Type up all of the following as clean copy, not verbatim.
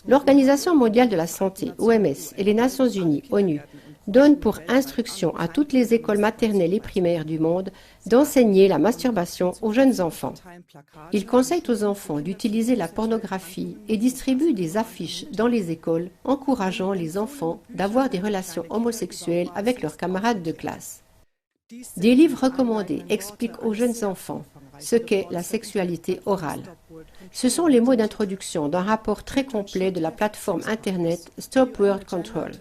L'Organisation mondiale de la santé, OMS, et les Nations unies, ONU, donnent pour instruction à toutes les écoles maternelles et primaires du monde d'enseigner la masturbation aux jeunes enfants. Ils conseillent aux enfants d'utiliser la pornographie et distribuent des affiches dans les écoles encourageant les enfants d'avoir des relations homosexuelles avec leurs camarades de classe. Des livres recommandés expliquent aux jeunes enfants ce qu'est la sexualité orale. Ce sont les mots d'introduction d'un rapport très complet de la plateforme Internet Stop Word Control,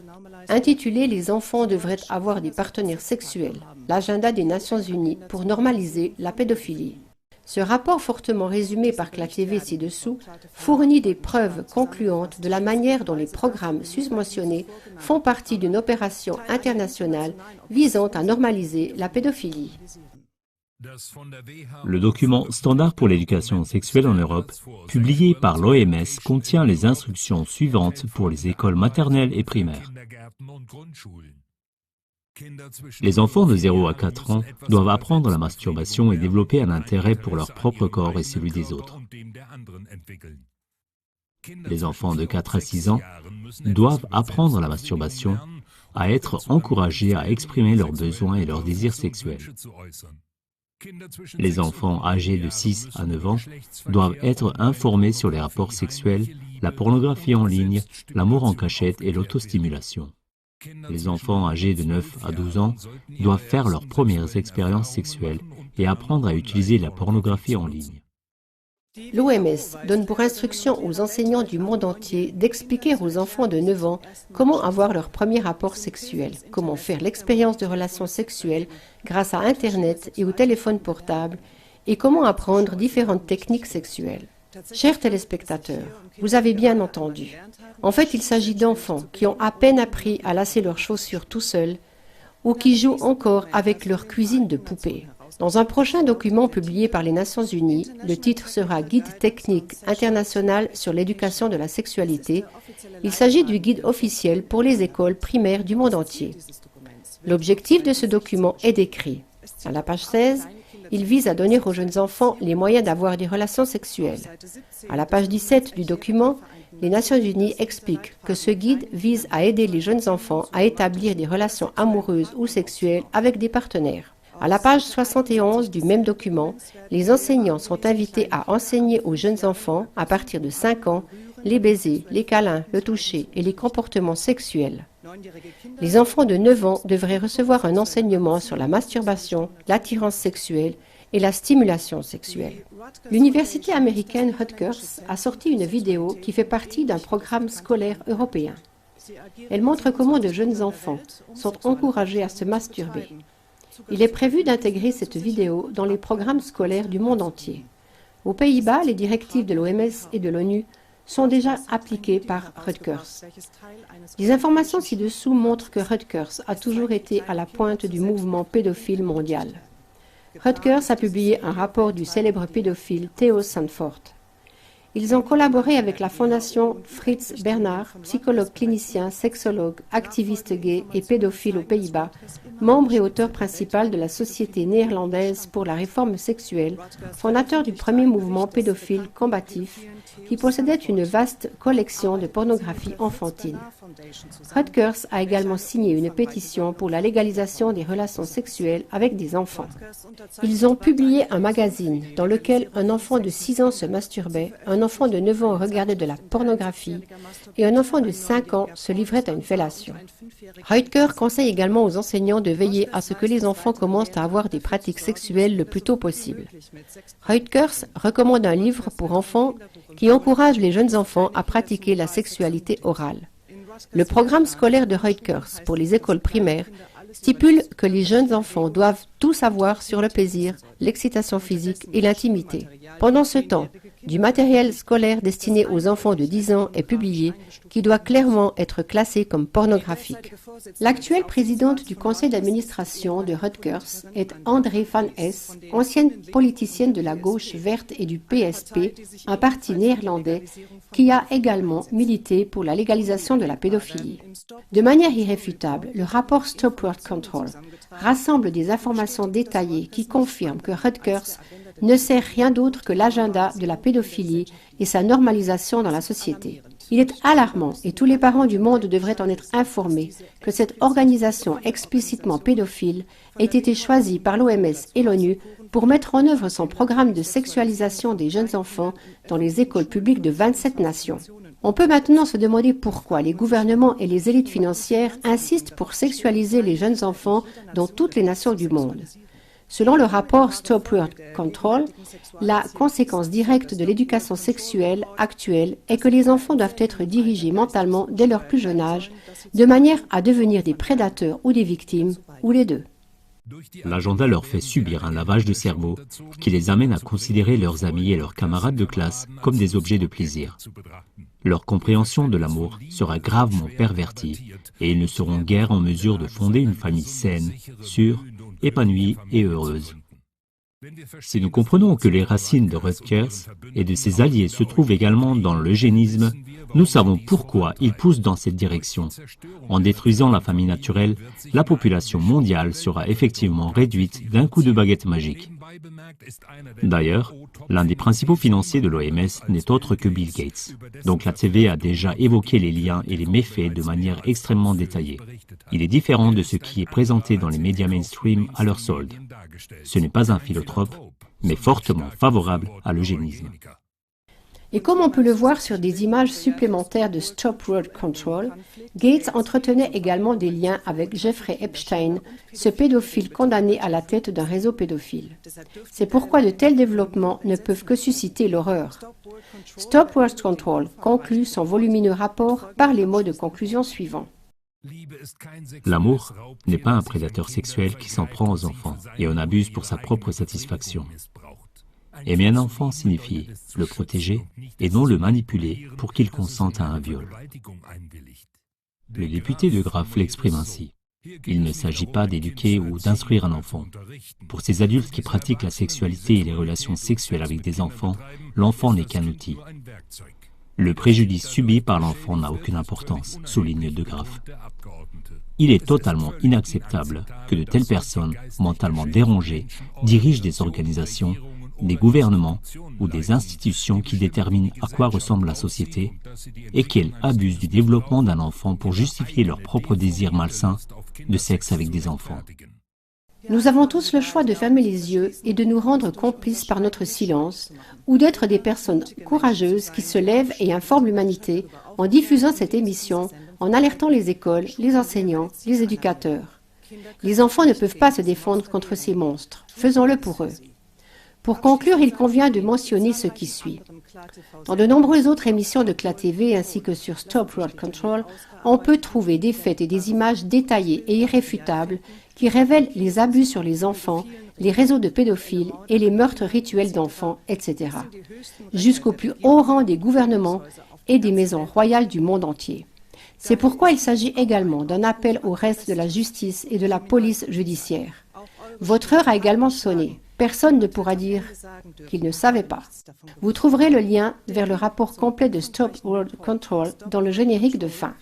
intitulé « Les enfants devraient avoir des partenaires sexuels, l'agenda des Nations Unies pour normaliser la pédophilie ». Ce rapport fortement résumé par CLA-TV ci-dessous fournit des preuves concluantes de la manière dont les programmes susmentionnés font partie d'une opération internationale visant à normaliser la pédophilie. Le document Standard pour l'éducation sexuelle en Europe, publié par l'OMS, contient les instructions suivantes pour les écoles maternelles et primaires. Les enfants de 0 à 4 ans doivent apprendre la masturbation et développer un intérêt pour leur propre corps et celui des autres. Les enfants de 4 à 6 ans doivent apprendre la masturbation, à être encouragés à exprimer leurs besoins et leurs désirs sexuels. Les enfants âgés de 6 à 9 ans doivent être informés sur les rapports sexuels, la pornographie en ligne, l'amour en cachette et l'autostimulation. Les enfants âgés de 9 à 12 ans doivent faire leurs premières expériences sexuelles et apprendre à utiliser la pornographie en ligne. L'OMS donne pour instruction aux enseignants du monde entier d'expliquer aux enfants de 9 ans comment avoir leur premier rapport sexuel, comment faire l'expérience de relations sexuelles grâce à Internet et au téléphone portable et comment apprendre différentes techniques sexuelles. Chers téléspectateurs, vous avez bien entendu. En fait, il s'agit d'enfants qui ont à peine appris à lasser leurs chaussures tout seuls ou qui jouent encore avec leur cuisine de poupée. Dans un prochain document publié par les Nations Unies, le titre sera Guide technique international sur l'éducation de la sexualité. Il s'agit du guide officiel pour les écoles primaires du monde entier. L'objectif de ce document est décrit. À la page 16, il vise à donner aux jeunes enfants les moyens d'avoir des relations sexuelles. À la page 17 du document, les Nations Unies expliquent que ce guide vise à aider les jeunes enfants à établir des relations amoureuses ou sexuelles avec des partenaires. À la page 71 du même document, les enseignants sont invités à enseigner aux jeunes enfants, à partir de 5 ans, les baisers, les câlins, le toucher et les comportements sexuels. Les enfants de 9 ans devraient recevoir un enseignement sur la masturbation, l'attirance sexuelle et la stimulation sexuelle. L'université américaine Rutgers a sorti une vidéo qui fait partie d'un programme scolaire européen. Elle montre comment de jeunes enfants sont encouragés à se masturber. Il est prévu d'intégrer cette vidéo dans les programmes scolaires du monde entier. Aux Pays-Bas, les directives de l'OMS et de l'ONU sont déjà appliquées par Rutgers. Les informations ci-dessous montrent que Rutgers a toujours été à la pointe du mouvement pédophile mondial. Rutgers a publié un rapport du célèbre pédophile Theo Sanford. Ils ont collaboré avec la fondation Fritz Bernard, psychologue clinicien, sexologue, activiste gay et pédophile aux Pays-Bas, membre et auteur principal de la Société néerlandaise pour la réforme sexuelle, fondateur du premier mouvement pédophile combatif, qui possédait une vaste collection de pornographie enfantine. Rutgers a également signé une pétition pour la légalisation des relations sexuelles avec des enfants. Ils ont publié un magazine dans lequel un enfant de 6 ans se masturbait, un enfant de 9 ans regardait de la pornographie et un enfant de 5 ans se livrait à une fellation. Rutgers conseille également aux enseignants de veiller à ce que les enfants commencent à avoir des pratiques sexuelles le plus tôt possible. Rutgers recommande un livre pour enfants qui encourage les jeunes enfants à pratiquer la sexualité orale. Le programme scolaire de Rutgers pour les écoles primaires stipule que les jeunes enfants doivent tout savoir sur le plaisir, l'excitation physique et l'intimité. Pendant ce temps, du matériel scolaire destiné aux enfants de 10 ans est publié qui doit clairement être classé comme pornographique. L'actuelle présidente du conseil d'administration de Rutgers est André van Hess, ancienne politicienne de la gauche verte et du PSP, un parti néerlandais qui a également milité pour la légalisation de la pédophilie. De manière irréfutable, le rapport Stop Word Control rassemble des informations détaillées qui confirment que Rutgers ne sert rien d'autre que l'agenda de la pédophilie et sa normalisation dans la société. Il est alarmant, et tous les parents du monde devraient en être informés, que cette organisation explicitement pédophile ait été choisie par l'OMS et l'ONU pour mettre en œuvre son programme de sexualisation des jeunes enfants dans les écoles publiques de 27 nations. On peut maintenant se demander pourquoi les gouvernements et les élites financières insistent pour sexualiser les jeunes enfants dans toutes les nations du monde. Selon le rapport Stop World Control, la conséquence directe de l'éducation sexuelle actuelle est que les enfants doivent être dirigés mentalement dès leur plus jeune âge, de manière à devenir des prédateurs ou des victimes, ou les deux. L'agenda leur fait subir un lavage de cerveau qui les amène à considérer leurs amis et leurs camarades de classe comme des objets de plaisir. Leur compréhension de l'amour sera gravement pervertie et ils ne seront guère en mesure de fonder une famille saine, sûre, épanouie et heureuse. Si nous comprenons que les racines de Rutgers et de ses alliés se trouvent également dans l'eugénisme, nous savons pourquoi ils poussent dans cette direction. En détruisant la famille naturelle, la population mondiale sera effectivement réduite d'un coup de baguette magique. D'ailleurs, l'un des principaux financiers de l'OMS n'est autre que Bill Gates. Donc la TV a déjà évoqué les liens et les méfaits de manière extrêmement détaillée. Il est différent de ce qui est présenté dans les médias mainstream à leur solde. Ce n'est pas un philanthrope, mais fortement favorable à l'eugénisme. Et comme on peut le voir sur des images supplémentaires de Stop World Control, Gates entretenait également des liens avec Jeffrey Epstein, ce pédophile condamné à la tête d'un réseau pédophile. C'est pourquoi de tels développements ne peuvent que susciter l'horreur. Stop World Control conclut son volumineux rapport par les mots de conclusion suivants. L'amour n'est pas un prédateur sexuel qui s'en prend aux enfants et en abuse pour sa propre satisfaction. Aimer un enfant signifie le protéger et non le manipuler pour qu'il consente à un viol. Le député de Graff l'exprime ainsi. Il ne s'agit pas d'éduquer ou d'instruire un enfant. Pour ces adultes qui pratiquent la sexualité et les relations sexuelles avec des enfants, l'enfant n'est qu'un outil. Le préjudice subi par l'enfant n'a aucune importance, souligne de Graff. Il est totalement inacceptable que de telles personnes, mentalement dérangées, dirigent des organisations, des gouvernements ou des institutions qui déterminent à quoi ressemble la société et qu'elles abusent du développement d'un enfant pour justifier leur propre désir malsain de sexe avec des enfants. Nous avons tous le choix de fermer les yeux et de nous rendre complices par notre silence ou d'être des personnes courageuses qui se lèvent et informent l'humanité en diffusant cette émission, en alertant les écoles, les enseignants, les éducateurs. Les enfants ne peuvent pas se défendre contre ces monstres. Faisons-le pour eux. Pour conclure, il convient de mentionner ce qui suit. Dans de nombreuses autres émissions de CLA TV ainsi que sur Stop World Control, on peut trouver des faits et des images détaillées et irréfutables qui révèlent les abus sur les enfants, les réseaux de pédophiles et les meurtres rituels d'enfants, etc. Jusqu'au plus haut rang des gouvernements et des maisons royales du monde entier. C'est pourquoi il s'agit également d'un appel au reste de la justice et de la police judiciaire. Votre heure a également sonné. Personne ne pourra dire qu'il ne savait pas. Vous trouverez le lien vers le rapport complet de Stop World Control dans le générique de fin.